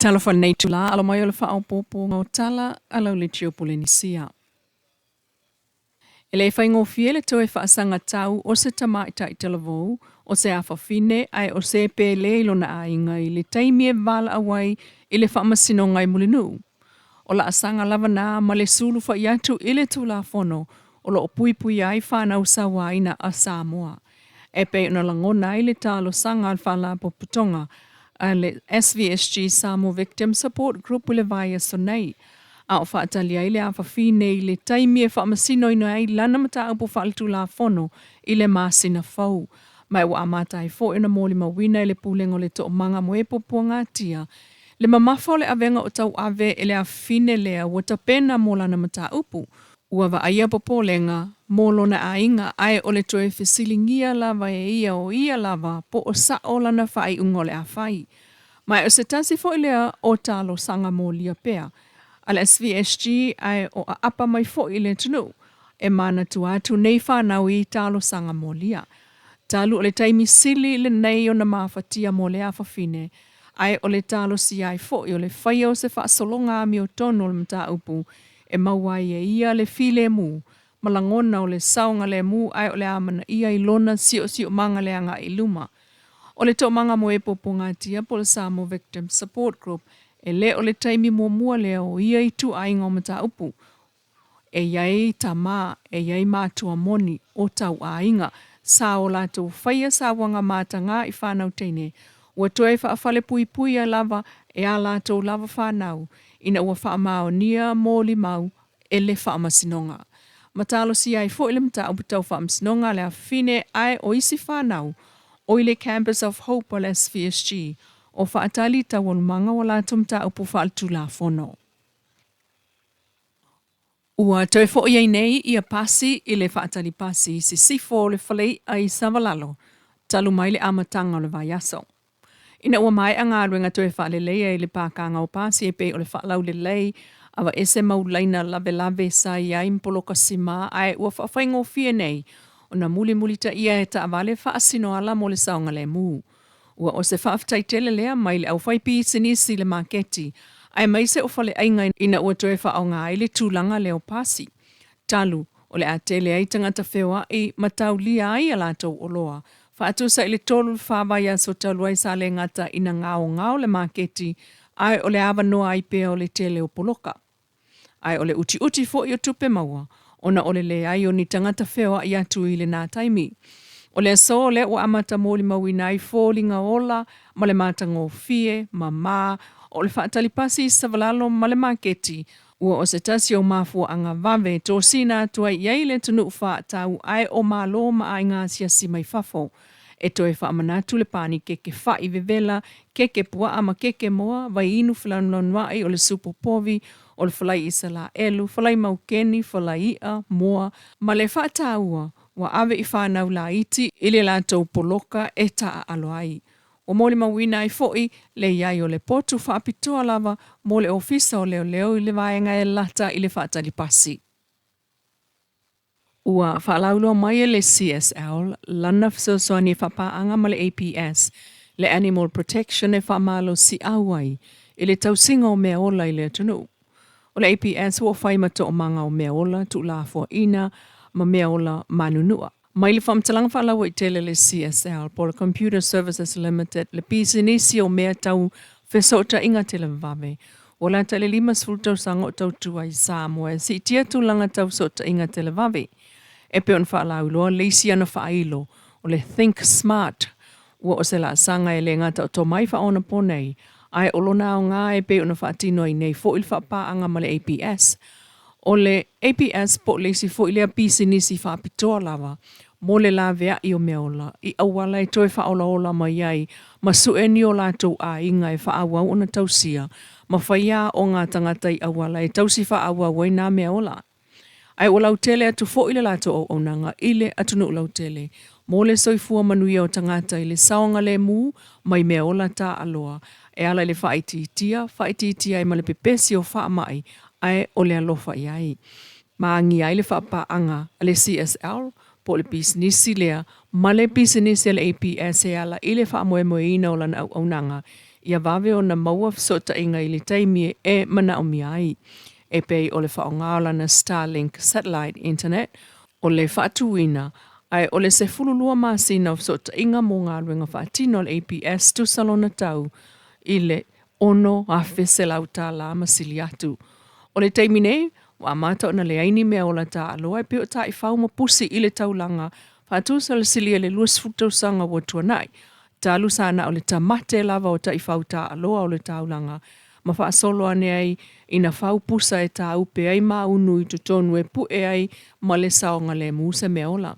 Talafou nei tula alo mai o le whaopopo ngau tala alau le tio Polynesia. E le whaingo fie le toe whaasanga tau o se tamaita i Talafou, o se awhawhine ai o se pele ilo na ainga i le taimie vala awai i le whaamasino ngai mulinu. O la asanga lava na ma le sulu whaiatu i le tula fono o lo pui pui ai whanau sawaina a Samoa. E pe una langona i le talo sanga al whala putonga le SVSG Samoa Victim Support Group le vai so nei. A o whaatalia i le awhawhine i le taimie whaamasino ino ai lana mata upo whaaltu la fono i le masina fau. Mai wa amata i fo ina mōli mawina i le pulengo le to manga mo e poponga tia. Le mamafo le avenga o tau ave e le awhine lea wata pena mo lana mata upu. Ua wa aia popolenga molo na ainga ai o le toe fesilingia lava e ia o ia lava po o sa o lana whai ungole a whai. Mai o se tasi fo ilea o talo sanga mo lia pea. Al SVSG ai o a apa mai fo ile tunu. E mana tu atu nei whanau i talo sanga mo lia. Talu o le taimi sili le nei o na mawhatia mo le awhawhine. Ai o le talo si ai fo i o le whai o se whaasolonga mi o tono le mta upu. E mawai e ia le file mu. Malangona o le saunga le mu ai o le amana ia i lona sio manga le anga i luma. O le to manga mo e poponga tia po le Samoa Victim Support Group e le o le taimi mua le o ia i tu ainga o mata upu. E iai tama, e iai mātua moni o tau ainga sa o lato whaia sa wanga mātanga i whanau teine. Ua toe whaafale pui pui a lava e a lato lava whanau ina ua whaamao nia mōli mau e le whaamasinonga. Matalo si ai fo ile mta upu tau whaamasinonga le a fine ai o isi whanau o ile Campus of Hope o le SVSG o whaatali tawon manga o lato mta upu whaaltu la fono. Ua toe fo iei nei ia pasi i le whaatali pasi si sifo le whalei ai savalalo talu mai le amatanga o le vaiaso. Ina ua mai anga ruenga toe whaalelea i le pākanga o pasi e pe o le whaalau le lei awa ese maulaina lave sa iai mpoloka sima ai ua whaafaingo fie nei o na muli ta ia e ta avale whaasino ala mo le saunga le mu. Ua o se whaaftaitele lea mai le au whaipi sinisi le maketi ai mai se o whale ainga ina ua toe whaonga ai le tūlanga leo pasi. Talu o le atele ai tangata whewa i matau lia ai alatou o loa. Whaatusa i le tolu whawaya so talu ai sa le ngata ina ngao le maketi ai o le awa noa ai pea o le tele o poloka. Ai o le uti fo i o tupe maua, ona o le ai o ni tangata whewa i atu i le nā taimi. O le so le o amata mōli mawina ai fōlinga ola, ma le mātango fie, ma, o le whaatalipasi sa valalo ma le maketi, ua o se tasi o mafua anga vave tō sina atua iei le tunu whaatau ai o malo ma ai ngā siasi mai fafo. E toe whaamanatu le pāni keke whai vevela, keke pua ama keke moa, vai inu whalanua ai o le supopovi, o le whalai isa la elu, whalai maukeni, whalai ia, moa, ma le whaataua, wa ave i whanau la iti, ile la tau poloka e taa alo ai. O mōli mawina ai foi, le iai o le potu whaapitoa lava, mō le ofisa o leo i le vaenga e lata i le whaatalipasi. Ua whaalauloa mai e le CSL, lana fisosoani e whapaanga ma le APS, le Animal Protection e whaamalo si awai, i le tausinga o mea ola i le tunu. O le APS ua whai mato o manga o mea ola, tu la fo ina, ma mea ola manunua. Mai le whamtalanga whaalaua i tele le CSL, po le Computer Services Limited, le pisinisi o mea tau whesota inga tele vave. O la tele 5 tau sanga o tau tua i Samoa, si tia tūlanga tau sota inga tele vave. E pe on whaalauloa, leisi ana whaailo, o le Think Smart, ua o se la sanga e le ngata o tō mai whaona ponei, ai olona o ngā e pe ona whaatino i nei fo il whapaanga ma le APS. O le APS po leisi fo ilea pisi nisi whaapitoa lava, mo le la vea i o meola, i awala e toi whaola mai ai, ma sueni o lātou a inga e whaawau ona tausia, ma whaia o ngā tangata i awala e tausi whaawau i nā meola. Ai o lautele atu fo ile lātou o onanga, ile atu nu lautele, mo le soifua manuia o tangata i le saonga le mu, mai meola ta aloa, e ala le whaititia ai ma le pepesi o whaamai, ai o le alofa iai. Maangi ai le whapaanga le CSL, po le pisinisi lea, ma le pisinisi le APS e ala i le whaamoemoeina o lana au aunanga, ia vave o na maua sota inga i le taimi e mana o miai. E pei o le whaongaola na Starlink satellite internet o le whaatuina ai o le se fululua masina o sota inga mo ngā ruenga whaatino le APS tu salona tau i le ono a wheselau tā la masili atu. O le taimi nei, wa amata o na le aini mea o la tā aloa e peo tā i whau mapusi i le taulanga whaatusa le silia le luas futausanga wa tuanai. Tā lusana o le tamate lava o tā i whau tā aloa o le taulanga. Ma wha solo ane ai ina whau pusa e tā upe ai maa unu i tutonu e pu e ai ma le saonga le musa mea ola.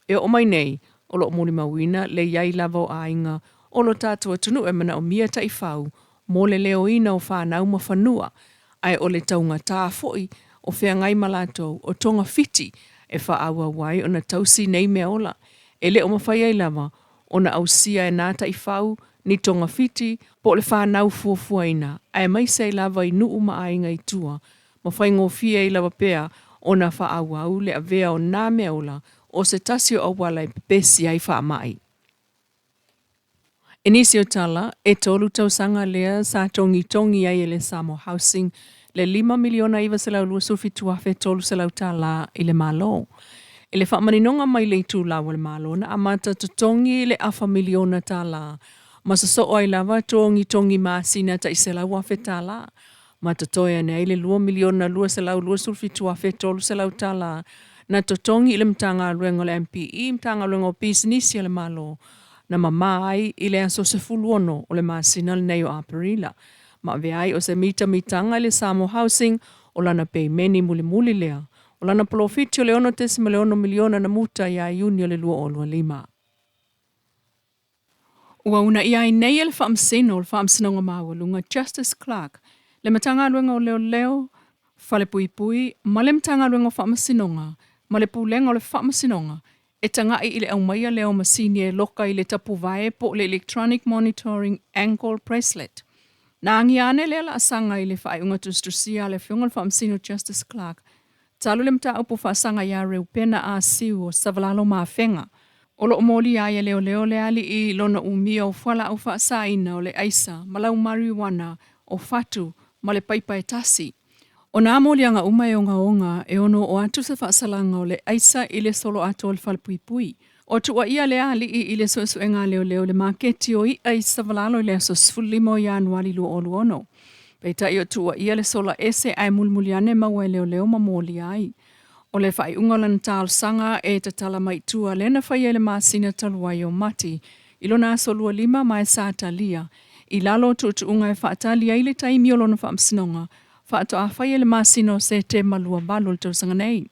E o mai nei, o lo mori mawina le iai lava o ainga o lo tātua tunu e mana o mia ta i whau mo le leo ina o whanau ma whanua ai o le taunga tā foi o whea ngai malatou o tonga fiti e wha aua wai o na tausi nei mea ola. E le o mawhai ai lava o na ausia e nāta i whau ni tonga fiti po le whanau fuafuaina ai mai sei lava i nuu ma ainga i tua ma whai ngofia i lava pea o na wha aua au le avea o nā mea ola o se tasio o wala i pepesi ai wha mai. E nisi o tala, e tolu tausanga lea sa tongi ai le Samoan housing le 5 miliona iwa se lau lua sufi tuafe tolu se lau tala i le malo. E le whamaninonga mai le tu la le malo na amata tutongi le afa miliona tala. Masa so oi lava tongi masina ta i se lau afe tala. Mata toia nei le 2 miliona lua se lau lua sufi tuafe tolu se lau tala. Na totongi i le mtanga ruengo le MPE, mtanga ruengo Polynesia le malo. Na mamai i le aso se fuluono o le masina le nei o Aparila. Ma veai o se mitanga le Samoan housing o lana pei meni muli lea. O lana profitio le 1.1 miliona na muta ia iuni o le 2.5. Ua una ia i nei le whaamsino o le whaamsinonga mawalunga Justice Clark. Le matanga ruenga o leo, whale pui, ma le matanga ruenga o whaamsinonga, ma le pulenga o le whaamsinonga, e tangai i le aumaia leo masini e loka i le tapu vae po le electronic monitoring ankle bracelet. Na angiane le la asanga i le whaeunga tustrusia le whiunga le whaamsino Justice Clark. Talu le mta upu whaasanga ia reu pena a siu o savalalo maafenga. Olo omoli aia leo le ali i lona umia o whala au whaasaina o le aisa, malau marijuana o fatu, ma le paipa e tasi. O nā molianga umai o onga e ono o atu sa whaasalanga o le aisa i le solo ato o le whalpuipui. O tua ia le ali i le suenga leo le maketi o i ai savalalo i le aso sfulimo Januari lu o luono. Peita i o tua ia le sola ese ai mulmuliane maua leo mamoli ai. O le whai ungalan tāl sanga e te tala mai tua lena whai ele masina taluai o mati. Ilo nā solua 5 mai sā talia. I lalo tutu unga e whaatalia i le taimi o lona whaamsinonga. Whaato a whai ele masino se te malua balo le tausanga nei.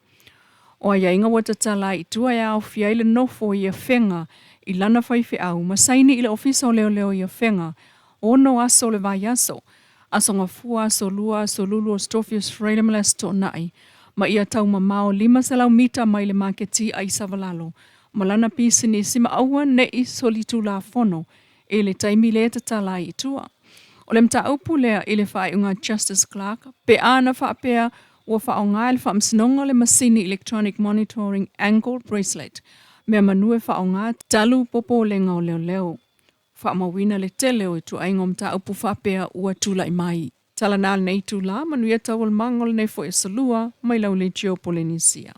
O a inga wata tala i tua e au fia ile nofo i a whenga i lana whaiwhi au masaini ile ofisa o leo i a whenga. Ono aso le vai aso. Aso ngā fua, aso lua, aso lulu o Strophius Freedom-less to nai. Ma ia tau mamao 5 selau mita mai le maketi ai savalalo. Malana pisini sima aua ne i solitu la fono e le taimi le te tala i tua. O le mta upu lea i le whai unga Justice Clark, pe ana whaapea ua whaonga le whaamsinonga le masini electronic monitoring ankle bracelet. Mea manue whaonga talu popo lenga o leo. Whaamawina le teleo i tu aingo mta upu whaapea ua tula i mai. Tala nāl nei tu la manuia tawal mangol nei fo e salua mai lau le Polynesia.